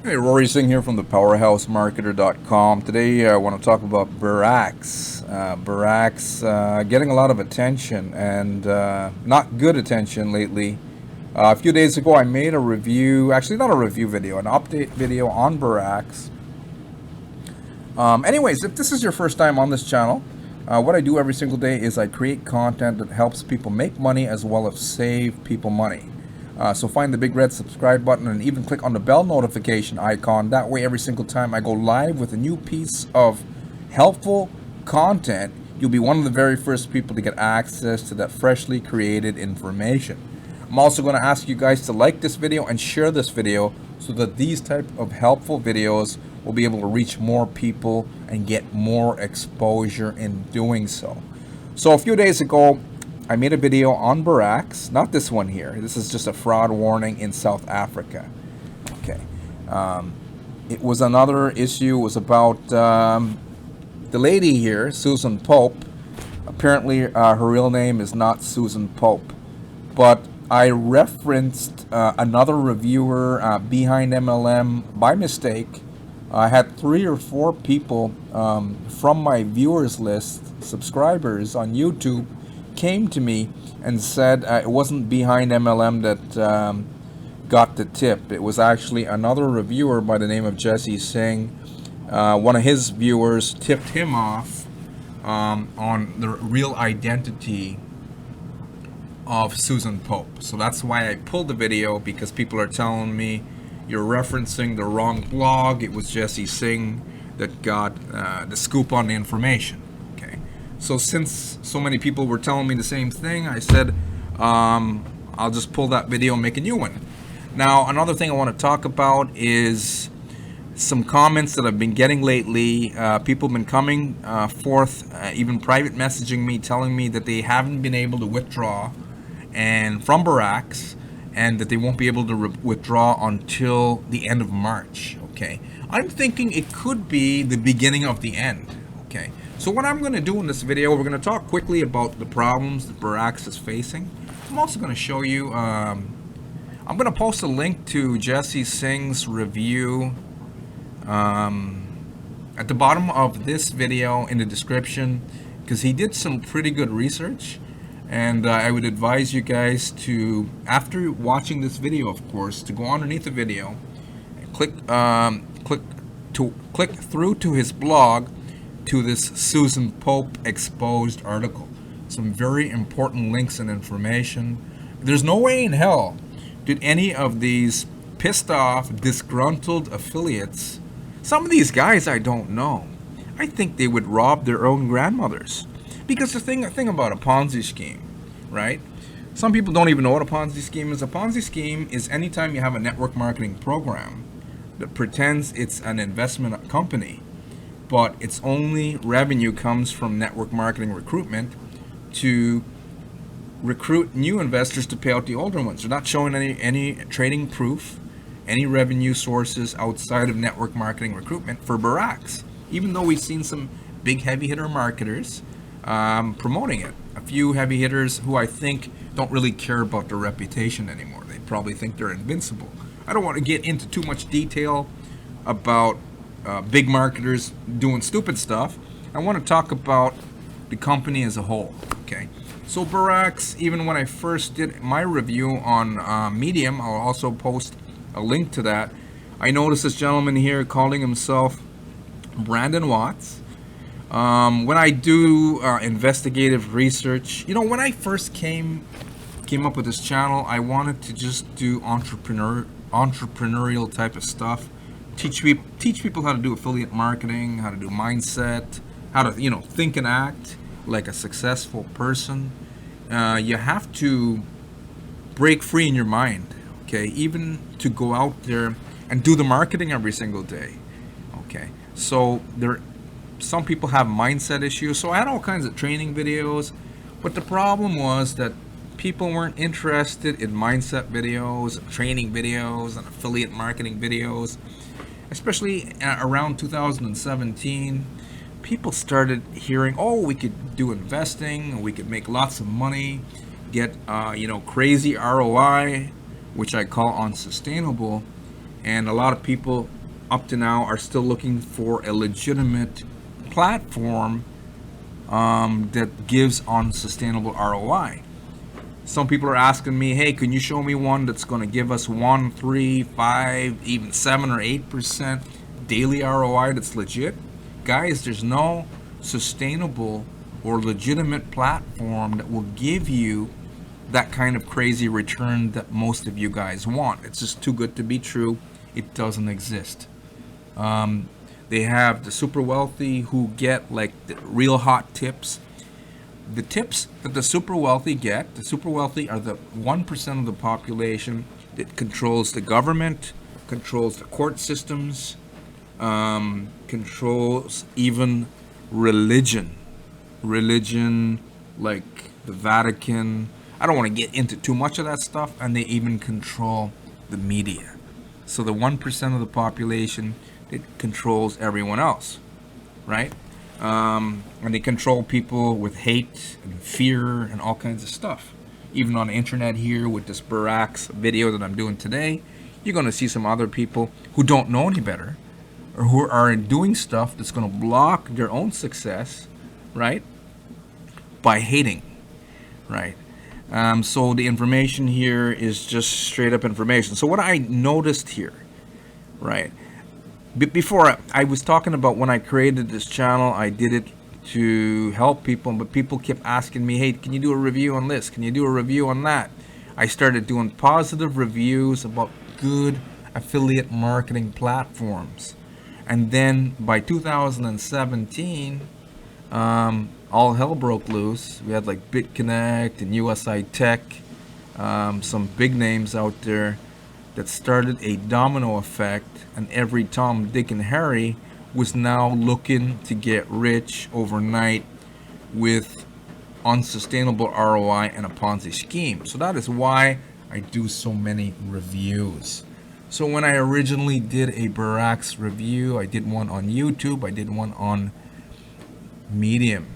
Hey, Rory Singh here from the powerhousemarketer.com. Today I want to talk about Beurax. Beurax getting a lot of attention and not good attention lately. A few days ago I made a review, actually not a review video, an update video on Beurax. Anyways, if this is your first time on this channel, what I do every single day is I create content that helps people make money as well as save people money. So find the big red subscribe button and even click on the bell notification icon. That way every single time I go live with a new piece of helpful content, you'll be one of the very first people to get access to that freshly created information. I'm also going to ask you guys to like this video and share this video so that these type of helpful videos will be able to reach more people and get more exposure in doing so. So a few days ago, I made a video on Beurax, not this one here. This is just a fraud warning in South Africa. Okay. It was another issue. It was about the lady here, Susan Pope. Apparently, her real name is not Susan Pope. But I referenced another reviewer behind MLM by mistake. I had 3 or 4 people from my viewers list, subscribers on YouTube, came to me and said it wasn't behind MLM that got the tip. It was actually another reviewer by the name of Jesse Singh. One of his viewers tipped him off on the real identity of Susan Pope. So that's why I pulled the video, because people are telling me you're referencing the wrong blog. It was Jesse Singh that got the scoop on the information. So since so many people were telling me the same thing, I said I'll just pull that video and make a new one. Now, another thing I want to talk about is some comments that I've been getting lately. People have been coming forth, even private messaging me, telling me that they haven't been able to withdraw and from Beurax, and that they won't be able to withdraw until the end of March. Okay, I'm thinking it could be the beginning of the end. Okay. So what I'm going to do in this video, we're going to talk quickly about the problems that Beurax is facing. I'm also going to show you, I'm going to post a link to Jesse Singh's review at the bottom of this video in the description, because he did some pretty good research. And I would advise you guys to, after watching this video, of course, to go underneath the video and click through to his blog, to this Susan Pope exposed article. Some very important links and information. There's no way in hell did any of these pissed off, disgruntled affiliates, some of these guys I don't know, I think they would rob their own grandmothers. Because the thing about a Ponzi scheme, right? Some people don't even know what a Ponzi scheme is. A Ponzi scheme is anytime you have a network marketing program that pretends it's an investment company, but its only revenue comes from network marketing recruitment to recruit new investors to pay out the older ones. They're not showing any trading proof, any revenue sources outside of network marketing recruitment for Beurax, even though we've seen some big heavy hitter marketers promoting it. A few heavy hitters who I think don't really care about their reputation anymore. They probably think they're invincible. I don't want to get into too much detail about big marketers doing stupid stuff. I want to talk about the company as a whole. Okay, so Beurax, even when I first did my review on Medium, I'll also post a link to that. I noticed this gentleman here calling himself Brandon Watts. When I do investigative research, you know, when I first came up with this channel, I wanted to just do entrepreneurial type of stuff. Teach people how to do affiliate marketing, how to do mindset, how to, you know, think and act like a successful person. You have to break free in your mind, okay? Even to go out there and do the marketing every single day, okay? So some people have mindset issues. So I had all kinds of training videos, but the problem was that people weren't interested in mindset videos, training videos, and affiliate marketing videos. Especially around 2017, people started hearing, oh, we could do investing, we could make lots of money, get crazy ROI, which I call unsustainable. And a lot of people up to now are still looking for a legitimate platform that gives unsustainable ROI. Some people are asking me, hey, can you show me one that's going to give us 1, 3, 5, even 7 or 8% daily ROI that's legit? Guys, there's no sustainable or legitimate platform that will give you that kind of crazy return that most of you guys want. It's just too good to be true. It doesn't exist. They have the super wealthy who get like the real hot tips. The tips that the super wealthy get, the super wealthy are the 1% of the population that controls the government, controls the court systems, controls even religion. Religion like the Vatican. I don't want to get into too much of that stuff, and they even control the media. So the 1% of the population that controls everyone else, right? And they control people with hate and fear and all kinds of stuff. Even on the internet here with this Beurax video that I'm doing today, you're going to see some other people who don't know any better or who are doing stuff that's going to block their own success, right? By hating, right? So the information here is just straight up information. So what I noticed here, right? Before I was talking about when I created this channel, I did it to help people, but people kept asking me, hey, can you do a review on this? Can you do a review on that? I started doing positive reviews about good affiliate marketing platforms. And then by 2017, all hell broke loose. We had like BitConnect and USI Tech, some big names out there that started a domino effect, and every Tom, Dick, and Harry was now looking to get rich overnight with unsustainable ROI and a Ponzi scheme. So that is why I do so many reviews. So when I originally did a Beurax review, I did one on YouTube, I did one on Medium,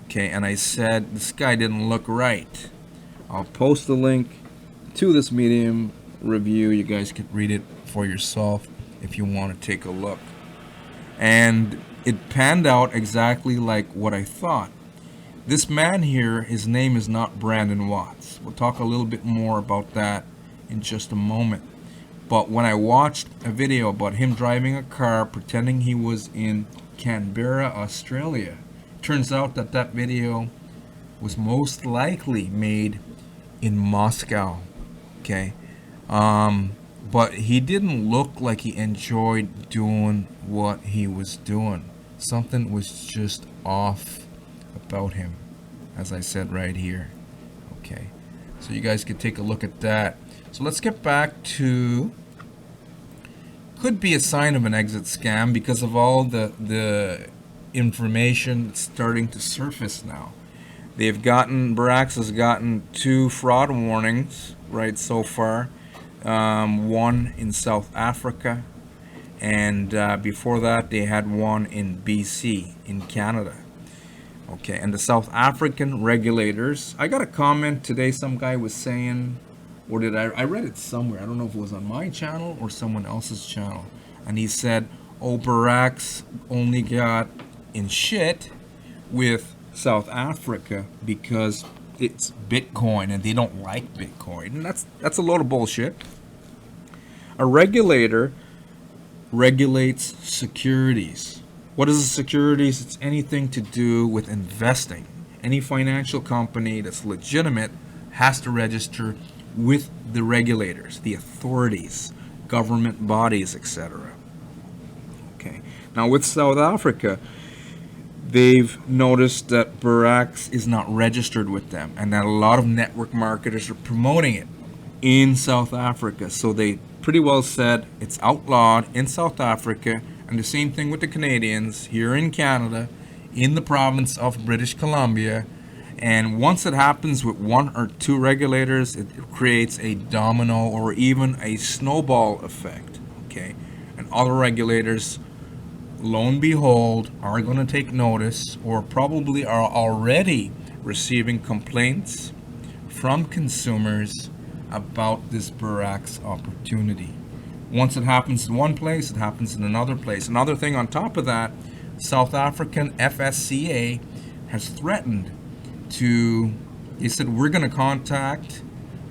okay, and I said this guy didn't look right. I'll post the link to this Medium review. You guys can read it for yourself if you want to take a look. And it panned out exactly like what I thought. This man here, his name is not Brandon Watts. We'll talk a little bit more about that in just a moment. But when I watched a video about him driving a car pretending he was in Canberra, Australia, turns out that that video was most likely made in Moscow, okay? But he didn't look like he enjoyed doing what he was doing. Something was just off about him, as I said right here, okay? So you guys could take a look at that. So let's get back to, could be a sign of an exit scam because of all the information that's starting to surface now. Beurax has gotten 2 fraud warnings, right, so far. One in South Africa, and before that they had one in BC, in Canada. Okay, and the South African regulators, I got a comment today, some guy was saying, or did I read it somewhere, I don't know if it was on my channel or someone else's channel, and he said, oh, Beurax only got in shit with South Africa because it's Bitcoin and they don't like Bitcoin. And that's a load of bullshit. A regulator regulates securities. What is a securities? It's anything to do with investing. Any financial company that's legitimate has to register with the regulators, the authorities, government bodies, etc. Okay. Now with South Africa, they've noticed that Beurax is not registered with them and that a lot of network marketers are promoting it in South Africa. So they pretty well said it's outlawed in South Africa, and the same thing with the Canadians here in Canada, in the province of British Columbia. And once it happens with 1 or 2 regulators, it creates a domino or even a snowball effect, okay? And other regulators, lo and behold, are going to take notice or probably are already receiving complaints from consumers about this Beurax opportunity. Once it happens in one place, it happens in another place. Another thing on top of that, South African FSCA has threatened to, they said, we're going to contact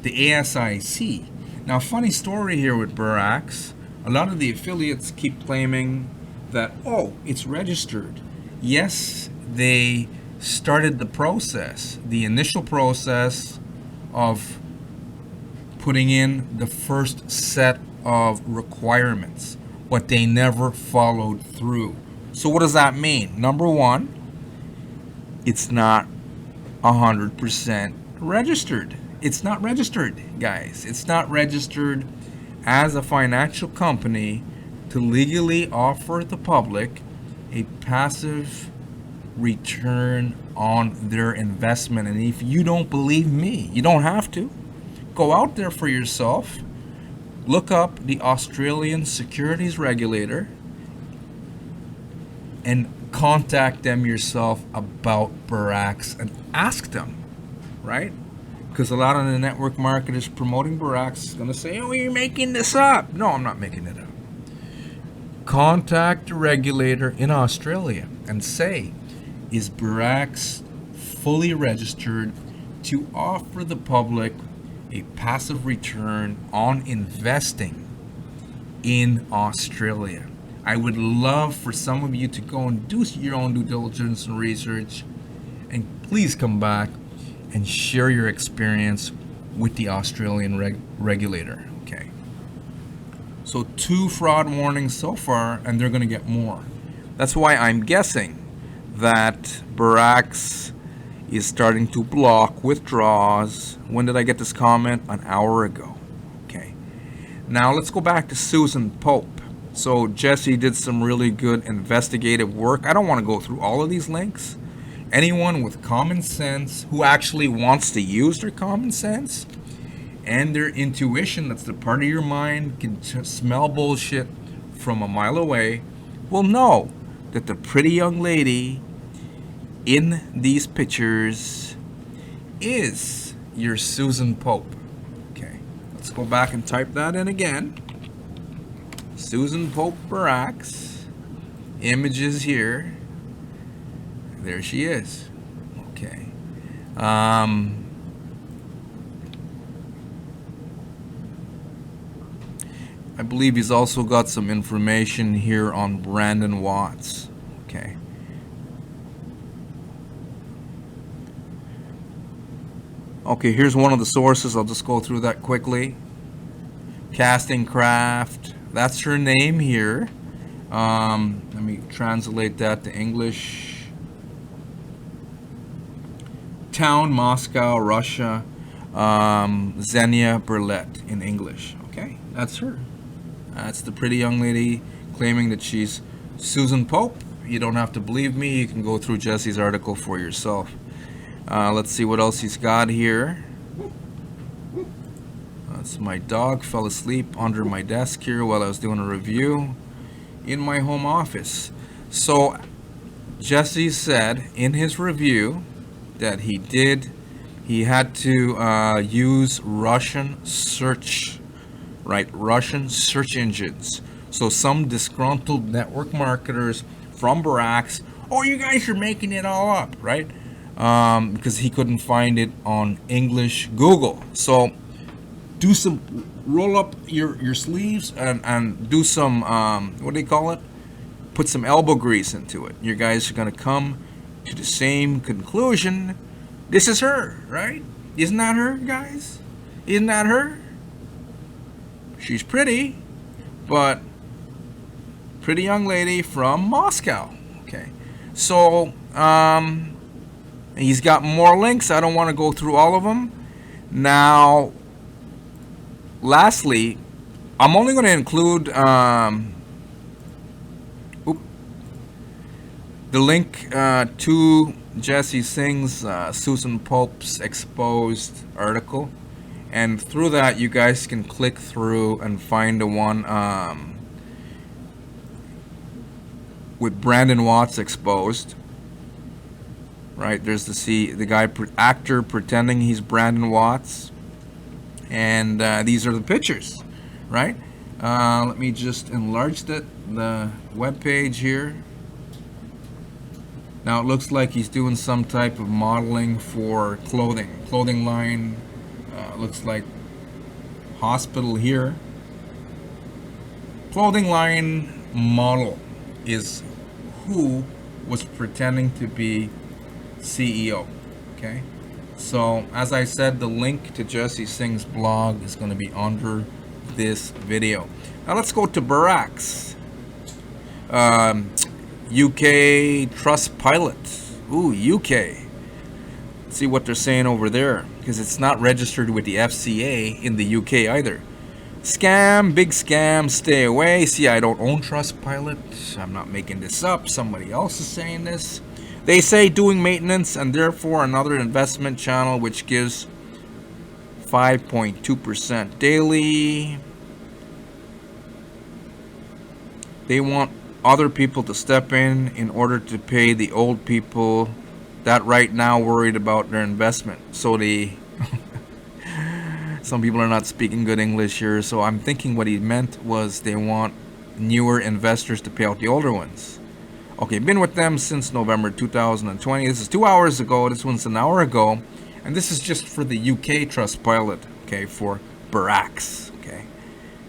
the ASIC. Now, funny story here with Beurax. A lot of the affiliates keep claiming that, oh, it's registered. Yes, they started the process, the initial process of putting in the first set of requirements, but they never followed through. So what does that mean? Number one, it's not 100% registered. It's not registered, guys. It's not registered as a financial company to legally offer the public a passive return on their investment. And if you don't believe me, you don't have to. Go out there for yourself. Look up the Australian Securities Regulator and contact them yourself about Beurax and ask them, right? Because a lot of the network marketers promoting Beurax is going to say, oh, you're making this up. No, I'm not making it up. Contact the regulator in Australia and say, is Beurax fully registered to offer the public a passive return on investing in Australia? I would love for some of you to go and do your own due diligence and research, and please come back and share your experience with the Australian regulator. Okay. So 2 fraud warnings so far, and they're going to get more. That's why I'm guessing that Beurax is starting to block withdrawals. When did I get this comment? An hour ago. Okay. Now let's go back to Susan Pope. So Jesse did some really good investigative work. I don't want to go through all of these links. Anyone with common sense who actually wants to use their common sense and their intuition, that's the part of your mind can smell bullshit from a mile away, will know that the pretty young lady in these pictures is your Susan Pope. Okay, let's go back and type that in again. Susan Pope Beurax. Images here. There she is. Okay. I believe he's also got some information here on Brandon Watts. Okay. Okay, here's one of the sources. I'll just go through that quickly. Casting Craft. That's her name here. Let me translate that to English. Town, Moscow, Russia. Xenia Berlet in English. Okay, that's her. That's the pretty young lady claiming that she's Susan Pope. You don't have to believe me. You can go through Jesse's article for yourself. Let's see what else he's got here. That's my dog fell asleep under my desk here while I was doing a review in my home office. So Jesse said in his review that he had to use Russian search engines. So some disgruntled network marketers from Beurax, oh, you guys are making it all up, right? Because he couldn't find it on English Google. So roll up your sleeves and do some, what do you call it? Put some elbow grease into it. You guys are going to come to the same conclusion. This is her, right? Isn't that her, guys? Isn't that her? She's pretty, but pretty young lady from Moscow. Okay. So, he's got more links. I don't want to go through all of them. Now, lastly, I'm only going to include the link to Jesse Singh's Susan Pope's exposed article. And through that, you guys can click through and find the one with Brandon Watts exposed. Right, there's the guy, actor pretending he's Brandon Watts. And these are the pictures, right? Let me just enlarge the web page here. Now it looks like he's doing some type of modeling for clothing line. Looks like hospital here. Clothing line model is who was pretending to be CEO. Okay, so as I said, the link to Jesse Singh's blog is going to be under this video. Now let's go to Beurax. UK Trust Pilot. Ooh, UK. Let's see what they're saying over there, because it's not registered with the FCA in the UK either. Scam, big scam, stay away. See, I don't own Trustpilot. I'm not making this up. Somebody else is saying this. They say doing maintenance and therefore another investment channel which gives 5.2% daily. They want other people to step in order to pay the old people that right now worried about their investment. So they some people are not speaking good English here, so I'm thinking what he meant was they want newer investors to pay out the older ones. Okay, been with them since November 2020. This is 2 hours ago. This one's an hour ago. And this is just for the UK Trustpilot, okay, for Beurax, okay.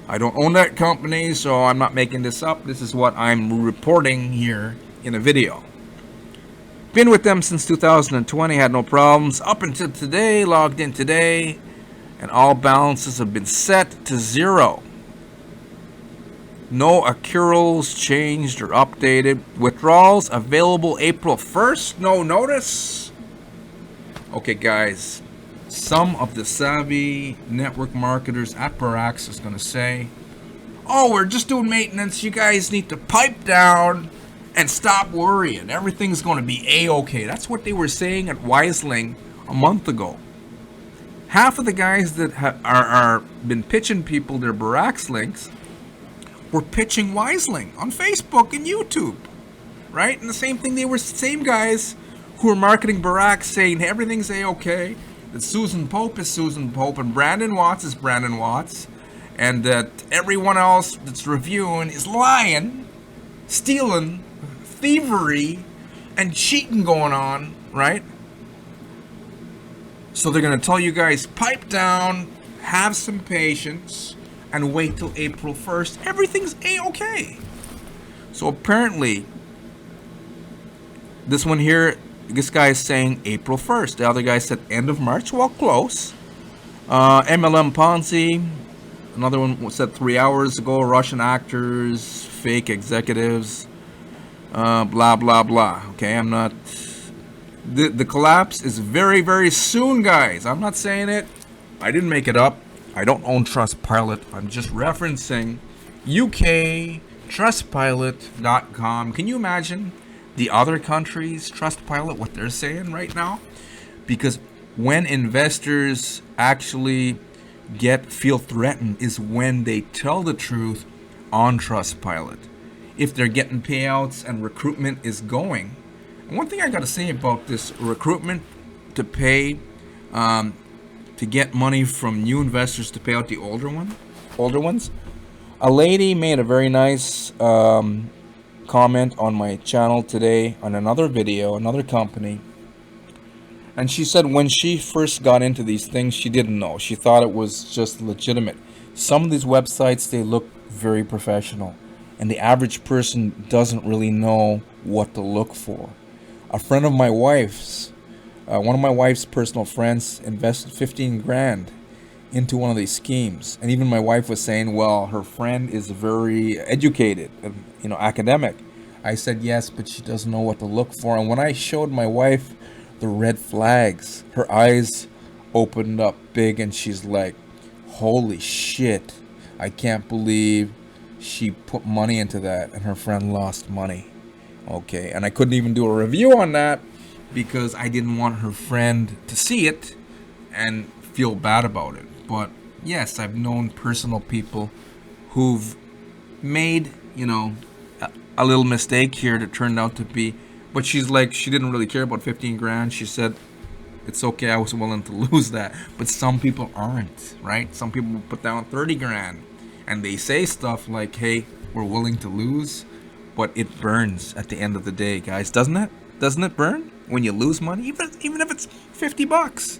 I don't own that company, so I'm not making this up. This is what I'm reporting here in a video. Been with them since 2020, had no problems. Up until today, logged in today, and all balances have been set to 0. No accruals changed or updated. Withdrawals available April 1st. No notice. Okay, guys. Some of the savvy network marketers at Beurax is going to say, oh, we're just doing maintenance. You guys need to pipe down and stop worrying. Everything's going to be A-okay. That's what they were saying at Wiseling a month ago. Half of the guys that are been pitching people their Beurax links were pitching Wiseling on Facebook and YouTube, right? And the same thing, they were same guys who were marketing Beurax saying everything's A-okay, that Susan Pope is Susan Pope and Brandon Watts is Brandon Watts, and that everyone else that's reviewing is lying, stealing, thievery, and cheating going on, right? So they're going to tell you guys, pipe down, have some patience, and wait till April 1st. Everything's A-okay. So apparently, this one here, this guy is saying April 1st. The other guy said end of March. Well, close. MLM Ponzi. Another one said 3 hours ago. Russian actors, fake executives, blah, blah, blah. Okay, I'm not... The collapse is very, very soon, guys. I'm not saying it. I didn't make it up. I don't own Trustpilot. I'm just referencing UK Trustpilot.com. Can you imagine the other countries' Trustpilot, what they're saying right now? Because when investors actually feel threatened is when they tell the truth on Trustpilot. If they're getting payouts and recruitment is going. And one thing I got to say about this recruitment to pay, to get money from new investors to pay out the older ones. A lady made a very nice comment on my channel today on another video, another company. And she said when she first got into these things, she didn't know. She thought it was just legitimate. Some of these websites, they look very professional. And the average person doesn't really know what to look for. A friend of my wife's, one of my wife's personal friends invested 15 grand into one of these schemes. And even my wife was saying, well, her friend is very educated and, academic. I said, yes, but she doesn't know what to look for. And when I showed my wife the red flags, her eyes opened up big and she's like, holy shit, I can't believe she put money into that and her friend lost money. Okay, and I couldn't even do a review on that because I didn't want her friend to see it and feel bad about it. But yes, I've known personal people who've made, a little mistake here that turned out to be, but she's like, she didn't really care about 15 grand. She said, it's okay, I was willing to lose that. But some people aren't, right? Some people put down 30 grand And they say stuff like, hey, we're willing to lose, but it burns at the end of the day, guys. Doesn't it? Doesn't it burn when you lose money? Even if it's $50.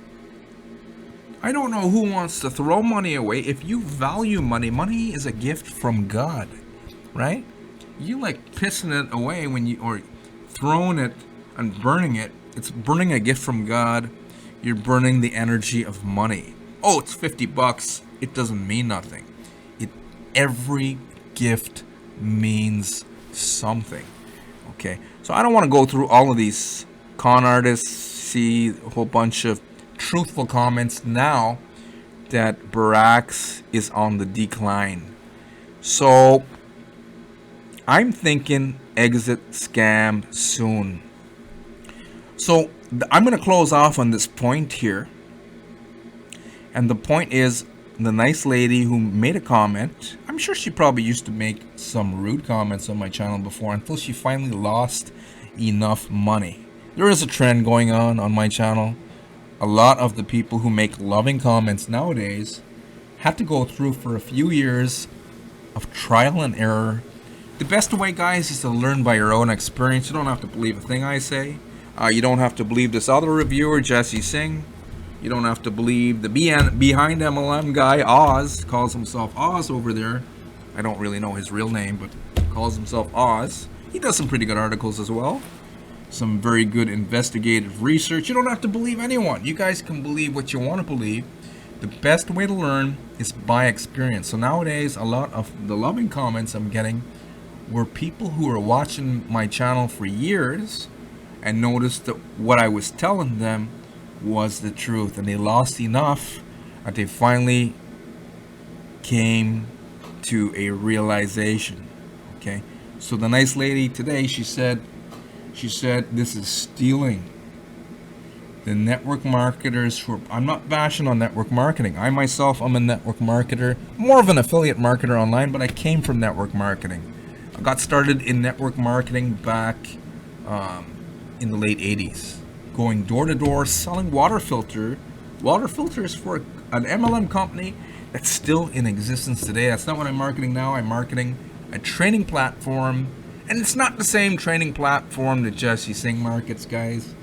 I don't know who wants to throw money away. If you value money, money is a gift from God, right? You like pissing it away or throwing it and burning it. It's burning a gift from God. You're burning the energy of money. Oh, it's $50. It doesn't mean nothing. Every gift means something. Okay, so I don't want to go through all of these con artists, see a whole bunch of truthful comments now that Beurax is on the decline. So I'm thinking exit scam soon. So I'm going to close off on this point here. And the point is, the nice lady who made a comment, I'm sure she probably used to make some rude comments on my channel before until she finally lost enough money. There is a trend going on my channel. A lot of the people who make loving comments nowadays had to go through for a few years of trial and error. The best way, guys, is to learn by your own experience. You don't have to believe a thing I say. You don't have to believe this other reviewer, Jesse Singh. You don't have to believe the behind MLM guy, Oz, calls himself Oz over there. I don't really know his real name, but calls himself Oz. He does some pretty good articles as well. Some very good investigative research. You don't have to believe anyone. You guys can believe what you want to believe. The best way to learn is by experience. So nowadays, a lot of the loving comments I'm getting were people who are watching my channel for years and noticed that what I was telling them was the truth, and they lost enough that they finally came to a realization. Okay, so the nice lady today, she said this is stealing. The network marketers who are, I'm not bashing on network marketing. I myself, I'm a network marketer, more of an affiliate marketer online, but I came from network marketing. I got started in network marketing back in the late 80s. Going door to door, selling water filters for an MLM company that's still in existence today. That's not what I'm marketing now. I'm marketing a training platform, and it's not the same training platform that Jesse Singh markets, guys.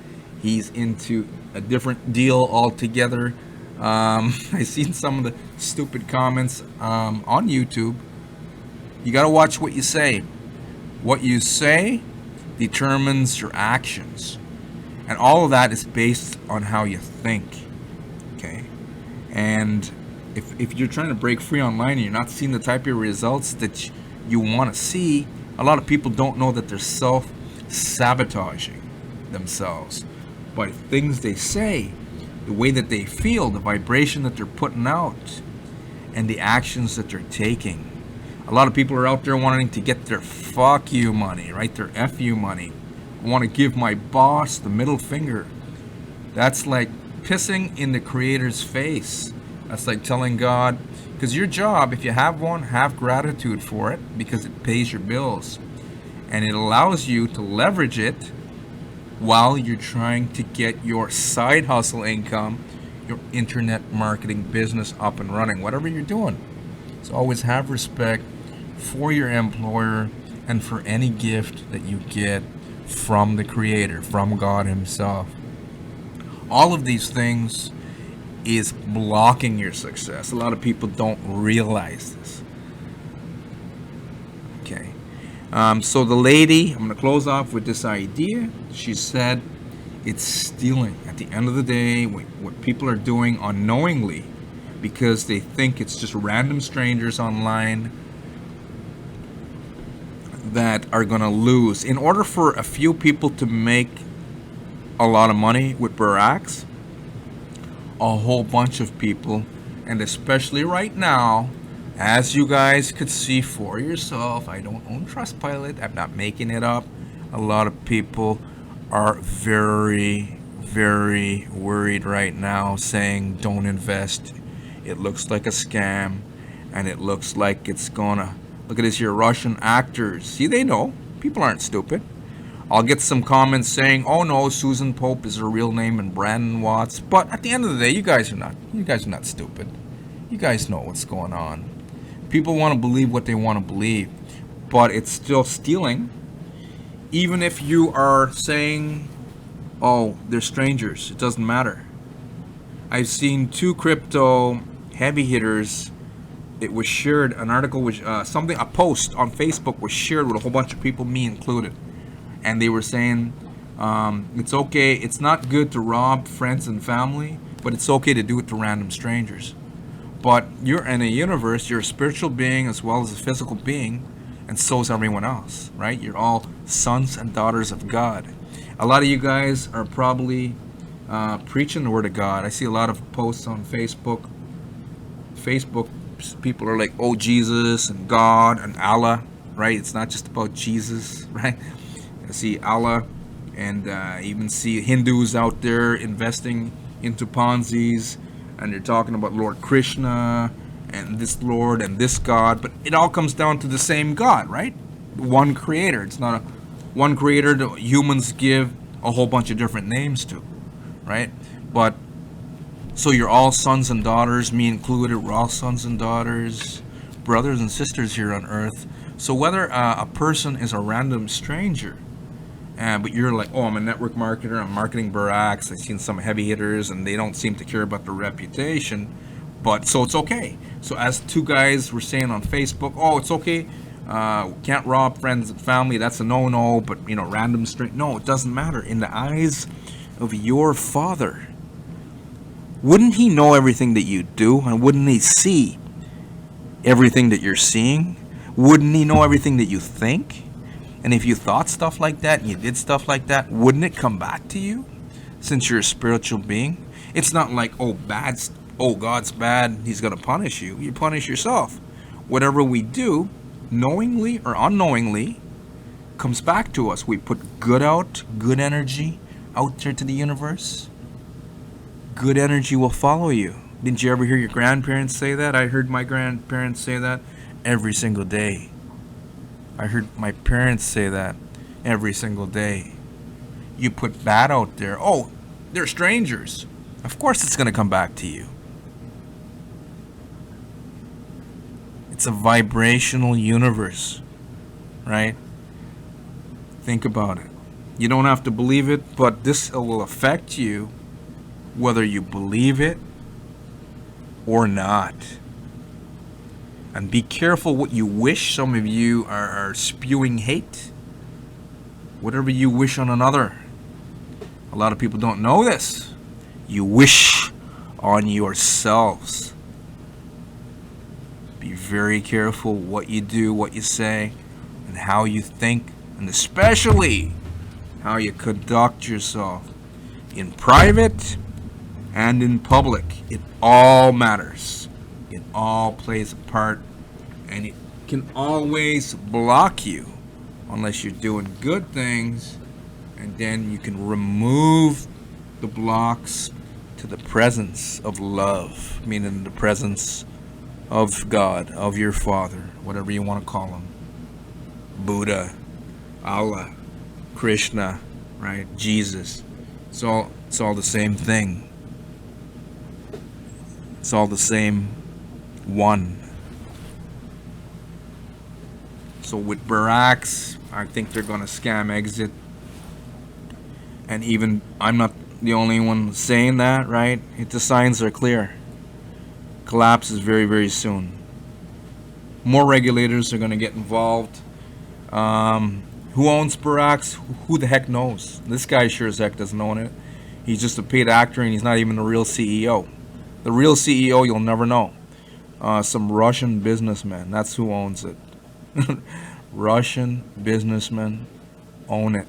He's into a different deal altogether. I've seen some of the stupid comments on YouTube. You got to watch what you say. What you say determines your actions. And all of that is based on how you think, okay? And if you're trying to break free online and you're not seeing the type of results that you want to see, a lot of people don't know that they're self-sabotaging themselves by things they say, the way that they feel, the vibration that they're putting out, and the actions that they're taking. A lot of people are out there wanting to get their fuck you money, right? Their F you money. I want to give my boss the middle finger. That's like pissing in the Creator's face. That's like telling God, because your job, if you have one, have gratitude for it because it pays your bills. And it allows you to leverage it while you're trying to get your side hustle income, your internet marketing business up and running, whatever you're doing. So always have respect for your employer and for any gift that you get from the Creator, from God Himself. All of these things is blocking your success. A lot of people don't realize this. Okay. So the lady, I'm going to close off with this idea. She said it's stealing. At the end of the day, what people are doing unknowingly, because they think it's just random strangers online that are going to lose. In order for a few people to make a lot of money with Beurax, a whole bunch of people, and especially right now, as you guys could see for yourself, I don't own Trustpilot, I'm not making it up, a lot of people are very, very worried right now, saying don't invest, it looks like a scam, and it looks like it's gonna, look at this here, Russian actors, see, they know, people aren't stupid. I'll get some comments saying, oh no, Susan Pope is her real name and Brandon Watts, but at the end of the day, you guys are not stupid. You guys know what's going on. People want to believe what they want to believe, but it's still stealing. Even if you are saying, oh, they're strangers, it doesn't matter. I've seen 2 crypto heavy hitters. It was shared, an article was a post on Facebook was shared with a whole bunch of people, me included, and they were saying it's okay, it's not good to rob friends and family, but it's okay to do it to random strangers. But you're in a universe, you're a spiritual being as well as a physical being, and so is everyone else, right? You're all sons and daughters of God. A lot of you guys are probably preaching the word of God. I see a lot of posts on Facebook. People are like, oh, Jesus and God and Allah, right? It's not just about Jesus, right? I see Allah, and even see Hindus out there investing into ponzis, and they're talking about Lord Krishna and this Lord and this God, but it all comes down to the same God, right? One creator. It's not a one creator that humans give a whole bunch of different names to, right? But so you're all sons and daughters, me included. We're all sons and daughters, brothers and sisters here on earth. So whether a person is a random stranger, but you're like, oh, I'm a network marketer, I'm marketing Beurax, I've seen some heavy hitters and they don't seem to care about their reputation, but so it's okay. So as 2 guys were saying on Facebook, oh, it's okay, can't rob friends and family, that's a no-no, but random stranger, no, it doesn't matter. In the eyes of your Father, wouldn't He know everything that you do? And wouldn't He see everything that you're seeing? Wouldn't He know everything that you think? And if you thought stuff like that and you did stuff like that, wouldn't it come back to you? Since you're a spiritual being, it's not like, oh, God's bad, He's going to punish you. You punish yourself. Whatever we do, knowingly or unknowingly, comes back to us. We put good energy out there to the universe. Good energy will follow you. Didn't you ever hear your grandparents say that? I heard my grandparents say that every single day. I heard my parents say that every single day. You put bad out there, oh, they're strangers. Of course it's going to come back to you. It's a vibrational universe, right? Think about it. You don't have to believe it, but this will affect you whether you believe it or not. And be careful what you wish. Some of you are spewing hate. Whatever you wish on another. A lot of people don't know this. You wish on yourselves. Be very careful what you do, what you say, and how you think, and especially how you conduct yourself in private and in public. It all matters. It all plays a part, and it can always block you unless you're doing good things, and then you can remove the blocks to the presence of love, meaning the presence of God, of your Father, whatever you want to call Him. Buddha, Allah, Krishna, right? Jesus. It's all the same thing. It's all the same one. So with Beurax, I think they're going to scam exit. And even, I'm not the only one saying that, right? The signs are clear. Collapse is very, very soon. More regulators are going to get involved. Who owns Beurax? Who the heck knows? This guy sure as heck doesn't own it. He's just a paid actor, and he's not even the real CEO. The real CEO, you'll never know. Some Russian businessman. That's who owns it. Russian businessmen own it.